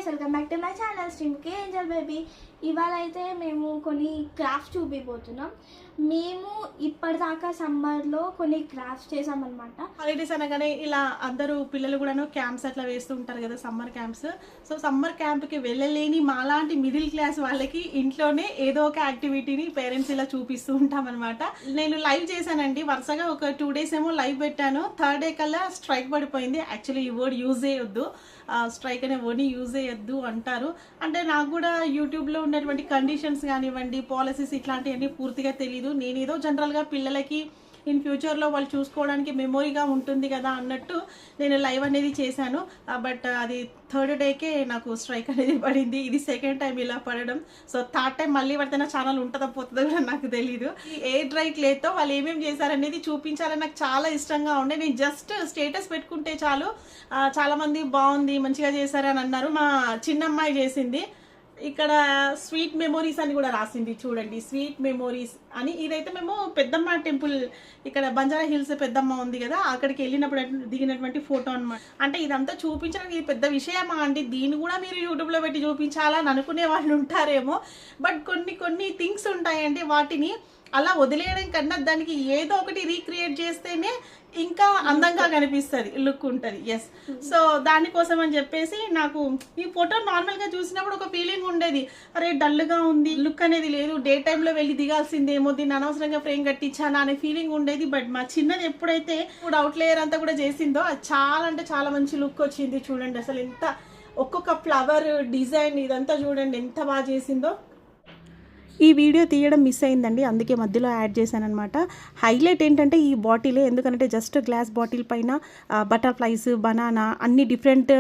Guys, welcome back to my channel stream K Angel baby. ఇవాళ అయితే మేము కొన్ని క్రాఫ్ట్స్ చూపిపోతున్నాం. మేము ఇప్పటిదాకా సమ్మర్లో కొన్ని క్రాఫ్ట్స్ చేసామన్నమాట. హాలిడేస్ అనగానే ఇలా అందరూ పిల్లలు కూడాను క్యాంప్స్ అట్లా వేస్తూ ఉంటారు కదా, సమ్మర్ క్యాంప్స్. సో సమ్మర్ క్యాంప్కి వెళ్ళలేని మాలాంటి మిడిల్ క్లాస్ వాళ్ళకి ఇంట్లోనే ఏదో ఒక యాక్టివిటీని పేరెంట్స్ ఇలా చూపిస్తూ ఉంటాం అనమాట. నేను లైవ్ చేశానండి, వరుసగా ఒక 2 days ఏమో లైవ్ పెట్టాను. 3rd day కల్లా స్ట్రైక్ పడిపోయింది. యాక్చువల్లీ ఈ వర్డ్ యూజ్ చేయొద్దు, స్ట్రైక్ అనే వర్డ్ని యూజ్ చేయొద్దు అంటారు. అంటే నాకు కూడా యూట్యూబ్లో ఉన్నటువంటి కండిషన్స్ కానివ్వండి, పాలసీస్ ఇట్లాంటివన్నీ పూర్తిగా తెలియదు. నేనేదో జనరల్గా పిల్లలకి ఇన్ ఫ్యూచర్లో వాళ్ళు చూసుకోవడానికి మెమొరీగా ఉంటుంది కదా అన్నట్టు నేను లైవ్ అనేది చేశాను. బట్ అది 3rd డేకే నాకు స్ట్రైక్ అనేది పడింది. ఇది 2nd టైం ఇలా పడడం. సో 3rd టైం మళ్ళీ పడితే నా ఛానల్ ఉంటుందో పోతుందో కూడా నాకు తెలీదు. ఈ ఎయిర్ డ్రై క్లేతో వాళ్ళు ఏమేమి చేశారనేది చూపించాలని నాకు చాలా ఇష్టంగా ఉండే. నేను జస్ట్ స్టేటస్ పెట్టుకుంటే చాలు, చాలామంది బాగుంది మంచిగా చేశారని అన్నారు. మా చిన్నమ్మాయి చేసింది. ఇక్కడ స్వీట్ మెమోరీస్ అని కూడా రాసింది చూడండి, స్వీట్ మెమోరీస్ అని. ఇదైతే మేము పెద్దమ్మ టెంపుల్, ఇక్కడ బంజారా హిల్స్ పెద్దమ్మ ఉంది కదా, అక్కడికి వెళ్ళినప్పుడు దిగినటువంటి ఫోటో అనమాట. అంటే ఇదంతా చూపించడానికి ఇది పెద్ద విషయమా అండి, దీన్ని కూడా మీరు యూట్యూబ్లో పెట్టి చూపించాలని అనుకునే వాళ్ళు ఉంటారేమో. బట్ కొన్ని థింగ్స్ ఉంటాయండి, వాటిని అలా వదిలేయడం కన్నా దానికి ఏదో ఒకటి రీక్రియేట్ చేస్తేనే ఇంకా అందంగా కనిపిస్తుంది, లుక్ ఉంటుంది. ఎస్, సో దానికోసం అని చెప్పేసి నాకు ఈ ఫోటో నార్మల్గా చూసినప్పుడు ఒక ఫీలింగ్ ఉండేది, అరే డల్గా ఉంది, లుక్ అనేది లేదు, డే టైంలో వెళ్ళి దిగాల్సిందేమో, దీన్ని అనవసరంగా ఫ్రేమ్ కట్టించానా అనే ఫీలింగ్ ఉండేది. బట్ మా చిన్నది ఎప్పుడైతే అవుట్ లేయర్ అంతా కూడా చేసిందో అది చాలా అంటే చాలా మంచి లుక్ వచ్చింది. చూడండి అసలు ఎంత ఒక్కొక్క ఫ్లవర్ డిజైన్ ఇదంతా చూడండి ఎంత బాగా చేసిందో. ఈ వీడియో తీయడం మిస్ అయిందండి, అందుకే మధ్యలో యాడ్ చేశాను అనమాట. హైలైట్ ఏంటంటే ఈ బాటిలే, ఎందుకంటే జస్ట్ గ్లాస్ బాటిల్ పైన బటర్ఫ్లైస్, బనానా అన్ని డిఫరెంట్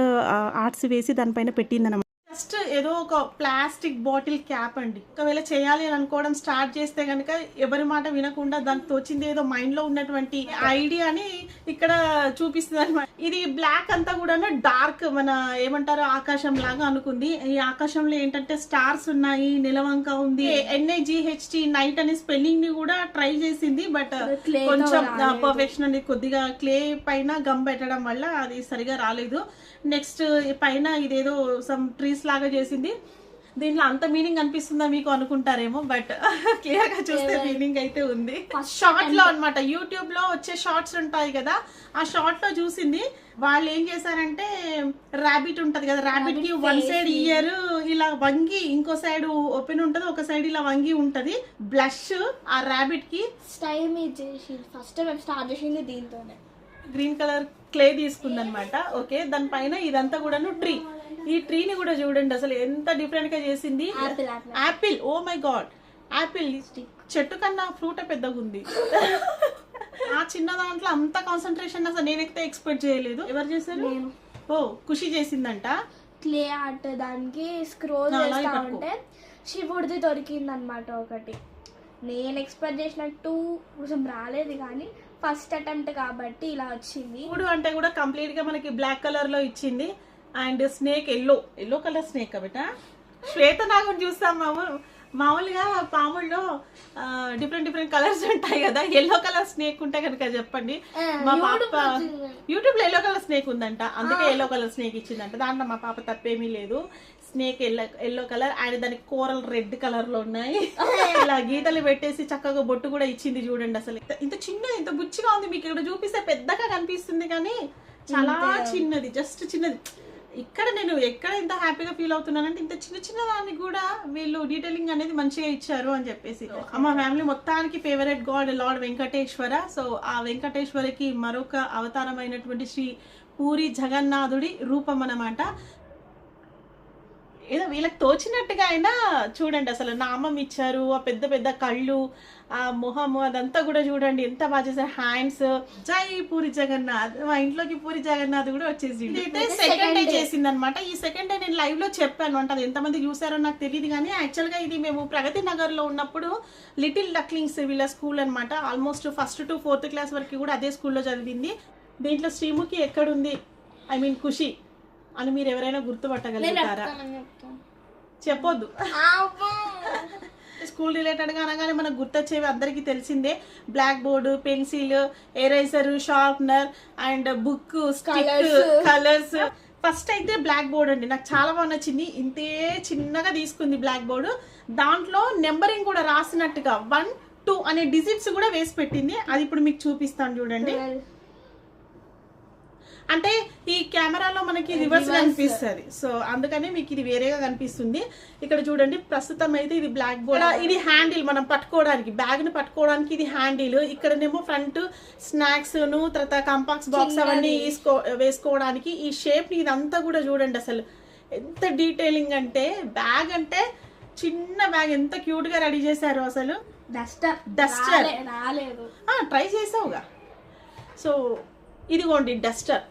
ఆర్ట్స్ వేసి దానిపైన పెట్టిందనమాట. జస్ట్ ఏదో ఒక ప్లాస్టిక్ బాటిల్ క్యాప్ అండి. ఒకవేళ చేయాలి అని అనుకోవడం స్టార్ట్ చేస్తే కనుక ఎవరి మాట వినకుండా దానికి తోచింది ఏదో మైండ్లో ఉన్నటువంటి ఐడియాని ఇక్కడ చూపిస్తుంది అనమాట. ఇది బ్లాక్ అంతా కూడా డార్క్, మన ఏమంటారు ఆకాశం లాగా అనుకుంది. ఈ ఆకాశంలో ఏంటంటే స్టార్స్ ఉన్నాయి, నిలవంక ఉంది, NIGHT నైట్ అనే స్పెల్లింగ్ ని కూడా ట్రై చేసింది. బట్ కొంచెం పర్ఫెక్షన్ అనేది కొద్దిగా క్లే పైన గమ్ పెట్టడం వల్ల అది సరిగా రాలేదు. నెక్స్ట్ పైన ఇదేదో సమ్ ట్రీస్ లాగా చేసింది. దీంట్లో అంత మీనింగ్ అనిపిస్తుందా మీకు అనుకుంటారేమో, బట్ క్లియర్ గా చూస్తే మీనింగ్ అయితే ఉంది. షార్ట్ లో అనమాట, యూట్యూబ్ లో వచ్చే షార్ట్స్ ఉంటాయి కదా, ఆ షార్ట్ లో చూసింది. వాళ్ళు ఏం చేశారంటే ర్యాబిట్ ఉంటది కదా, ర్యాబిట్ కి వన్ సైడ్ ఇయర్ ఇలా వంగి, ఇంకో సైడ్ ఓపెన్ ఉంటది, ఒక సైడ్ ఇలా వంగి ఉంటది. బ్లష్ ఆ ర్యాబిట్ కి స్టైల్ చేసి ఫస్ట్ మేము స్టార్ట్ చేసింది దీంతోనే. గ్రీన్ కలర్ క్లే తీసుకుందనమాట. ఓకే, దానిపైన ఇదంతా కూడాను ట్రీ. ఈ ట్రీని కూడా చూడండి అసలు ఎంత డిఫరెంట్ గా చేసింది. Apple, oh my god, apple చెట్టు కన్నా ఫ్రూట్ పెద్దగా ఉంది. ఆ చిన్న దాంట్లో అంత కాన్సన్ట్రేషన్ అసలు నేనైతే ఎక్స్పెక్ట్ చేయలేదు. ఎవరు చేశారు? ఓ ఖుషి చేసిందంట. క్లే ఆర్ట్ దానికి స్క్రోల్ చేస్తా ఉంటే శివుడిది దొరికింది అనమాట ఒకటి. నేను ఎక్స్పెక్ట్ చేసినట్టు కొంచెం రాలేదు, కానీ ఫస్ట్ అటెంప్ట్ కాబట్టి ఇలా వచ్చింది. శివుడు అంటే కూడా కంప్లీట్ గా మనకి బ్లాక్ కలర్ లో ఇచ్చింది. And snake yellow colour snake బెట. శ్వేతనాగం చూస్తాం మామూలుగా పాముల్లో డిఫరెంట్ కలర్స్ ఉంటాయి కదా, ఎల్లో కలర్ స్నేక్ ఉంటే కనుక చెప్పండి. మా పాప యూట్యూబ్ లో ఎల్లో కలర్ స్నేక్ ఉందంట, అందుకే ఎల్లో కలర్ స్నేక్ ఇచ్చిందంట. దాంట్లో మా పాప తప్పేమీ లేదు. స్నేక్ ఎల్లో కలర్ అండ్ దానికి కోరల్ రెడ్ కలర్ లో ఉన్నాయి. ఇలా గీతలు పెట్టేసి చక్కగా బొట్టు కూడా ఇచ్చింది. చూడండి అసలు ఇంత చిన్న, ఇంత బుచ్చిగా ఉంది. మీకు ఇక్కడ చూపిస్తే పెద్దగా కనిపిస్తుంది కానీ చాలా చిన్నది, జస్ట్ చిన్నది. ఇక్కడ నేను ఎక్కడ ఇంత హ్యాపీగా ఫీల్ అవుతున్నానంటే ఇంత చిన్న దానికి కూడా వీళ్ళు డీటెయిలింగ్ అనేది మంచిగా ఇచ్చారు అని చెప్పేసి. మా ఫ్యామిలీ మొత్తానికి favourite God lord Venkateswara. So ఆ వెంకటేశ్వరకి మరొక అవతారమైనటువంటి శ్రీ పూరి జగన్నాథుడి రూపం అన్నమాట. ఏదో వీళ్ళకి తోచినట్టుగా అయినా చూడండి అసలు నామం ఇచ్చారు. ఆ పెద్ద కళ్ళు, ఆ మొహము అదంతా కూడా చూడండి ఎంత బాగా చేశారు. హ్యాండ్స్, జై పూరి జగన్నాథ్. మా ఇంట్లోకి పూరి జగన్నాథ్ కూడా వచ్చేసి ఇదైతే 2nd డే చేసింది అనమాట. ఈ 2nd డే నేను లైవ్ లో చెప్పాను అంటే అది ఎంతమంది చూసారో నాకు తెలియదు, కానీ యాక్చువల్ గా ఇది మేము ప్రగతి నగర్ లో ఉన్నప్పుడు లిటిల్ డక్లింగ్స్ వీళ్ళ స్కూల్ అనమాట. Almost 1st to 4th class వరకు కూడా అదే స్కూల్లో చదివింది. దీంట్లో శ్రీముఖి ఎక్కడుంది, ఐ మీన్ ఖుషి అని మీరు ఎవరైనా గుర్తుపట్టగలుగుతారా? చెప్పొద్దు. స్కూల్ రిలేటెడ్గా అనగానే మనకు గుర్తొచ్చేవి అందరికీ తెలిసిందే. Black board, pencil, eraser, sharpener and book, stick, colours, first అయితే బ్లాక్ బోర్డ్ అండి, నాకు చాలా బాగా నచ్చింది. ఇంతే చిన్నగా తీసుకుంది బ్లాక్ బోర్డు, దాంట్లో నెంబరింగ్ కూడా రాసినట్టుగా 1, 2 అనే డిజిట్స్ కూడా వేసి పెట్టింది. అది ఇప్పుడు మీకు చూపిస్తాను చూడండి. అంటే ఈ కెమెరాలో మనకి రివర్స్ కనిపిస్తుంది, సో అందుకనే మీకు ఇది వేరేగా కనిపిస్తుంది. ఇక్కడ చూడండి, ప్రస్తుతం అయితే ఇది బ్లాక్ బోర్డ్. ఇది హ్యాండిల్ మనం పట్టుకోవడానికి, బ్యాగ్ ని పట్టుకోవడానికి ఇది హ్యాండిల్. ఇక్కడనేమో ఫ్రంట్ స్నాక్స్ ను తర్వాత కంపాక్స్ బాక్స్ అవన్నీ వేసుకోవడానికి. ఈ షేప్ ఇదంతా కూడా చూడండి అసలు ఎంత డీటెయిలింగ్ అంటే, బ్యాగ్ అంటే చిన్న బ్యాగ్ ఎంత క్యూట్ గా రెడీ చేశారు అసలు. డస్టర్ రాలేదు, ట్రై చేసావుగా. సో ఇదిగోండి డస్టర్.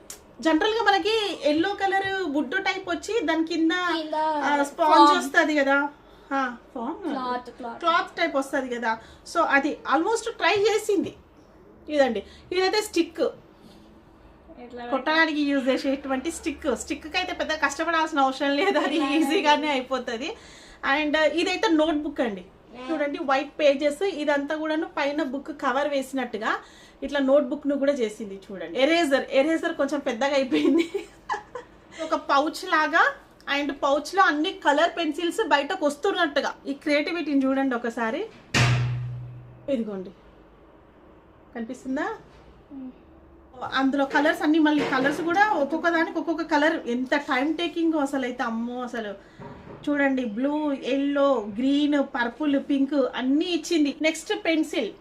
జనరల్ గా మనకి ఎల్లో కలర్ బుడ్డు టైప్ వచ్చి దాని కింద స్పాంజ్ వస్తుంది కదా, క్లాత్ టైప్ వస్తుంది కదా. సో అది ఆల్మోస్ట్ ట్రై చేసింది. ఇదండి, ఇదైతే స్టిక్ కొట్టడానికి యూజ్ చేసేటువంటి స్టిక్ అయితే పెద్ద కష్టపడాల్సిన అవసరం లేదు, అది ఈజీగానే అయిపోతుంది. అండ్ ఇదైతే నోట్ బుక్ అండి, చూడండి వైట్ పేజెస్, ఇదంతా కూడా పైన బుక్ కవర్ వేసినట్టుగా ఇట్లా నోట్ బుక్ ను కూడా చేసింది. చూడండి ఎరేజర్ కొంచెం పెద్దగా అయిపోయింది. ఒక పౌచ్ లాగా, అండ్ పౌచ్ లో అన్ని కలర్ పెన్సిల్స్ బయటకు వస్తున్నట్టుగా. ఈ క్రియేటివిటీని చూడండి ఒకసారి. ఇదిగోండి, కనిపిస్తుందా? అందులో కలర్స్ అన్ని, మళ్ళీ కలర్స్ కూడా ఒక్కొక్క దానికి ఒక్కొక్క కలర్. ఎంత టైం టేకింగ్ అసలు అయితే, అమ్మో అసలు. చూడండి, blue, yellow, green, purple, pink అన్ని ఇచ్చింది. నెక్స్ట్ పెన్సిల్,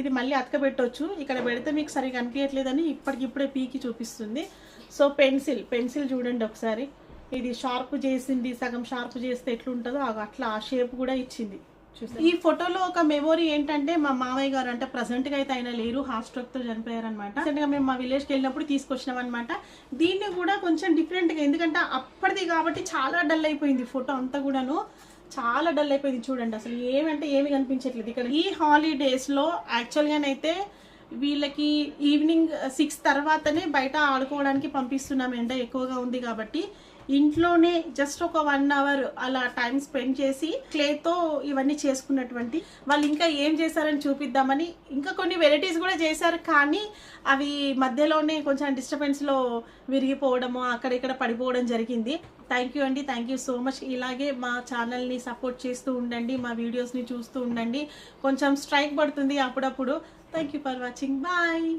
ఇది మళ్ళీ అతకబెట్టవచ్చు. ఇక్కడ పెడితే మీకు సరిగా అనిపించట్లేదని ఇప్పటికిప్పుడే పీకి చూపిస్తుంది. సో పెన్సిల్ చూడండి ఒకసారి, ఇది షార్ప్ చేసింది. సగం షార్ప్ చేస్తే ఎట్లుంటుందో అట్లా ఆ షేప్ కూడా ఇచ్చింది. ఈ ఫోటోలో ఒక మెమొరీ ఏంటంటే, మా మామయ్య గారు, అంటే ప్రజెంట్ గా అయితే ఆయన లేరు, హార్ట్ స్ట్రోక్ తో చనిపోయారు అనమాట. రీసెంట్ గా మేము మా విలేజ్ కి వెళ్ళినప్పుడు తీసుకొచ్చినాం అనమాట. దీన్ని కూడా కొంచెం డిఫరెంట్ గా, ఎందుకంటే అప్పటిది కాబట్టి చాలా డల్ అయిపోయింది ఫోటో అంతా కూడాను, చాలా డల్ అయిపోయింది. చూడండి అసలు ఏమి కనిపించట్లేదు ఇక్కడ. ఈ హాలిడేస్ లో యాక్చువల్ గానైతే వీళ్ళకి ఈవినింగ్ 6 తర్వాతనే బయట ఆడుకోవడానికి పంపిస్తున్నాం, ఎండ ఎక్కువగా ఉంది కాబట్టి. ఇంట్లోనే జస్ట్ ఒక 1 అవర్ అలా టైం స్పెండ్ చేసి క్లేతో ఇవన్నీ చేసుకున్నటువంటి వాళ్ళు ఇంకా ఏం చేశారని చూపిద్దామని ఇంకా కొన్ని వెరైటీస్ కూడా చేశారు. కానీ అవి మధ్యలోనే కొంచెం డిస్టర్బెన్స్ లో విరిగిపోవడము, అక్కడిక్కడ పడిపోవడం జరిగింది. థ్యాంక్ యూ అండి, థ్యాంక్ యూ సో మచ్. ఇలాగే మా ఛానల్ని సపోర్ట్ చేస్తూ ఉండండి, మా వీడియోస్ని చూస్తూ ఉండండి. కొంచెం స్ట్రైక్ పడుతుంది అప్పుడప్పుడు. Thank you for watching, bye.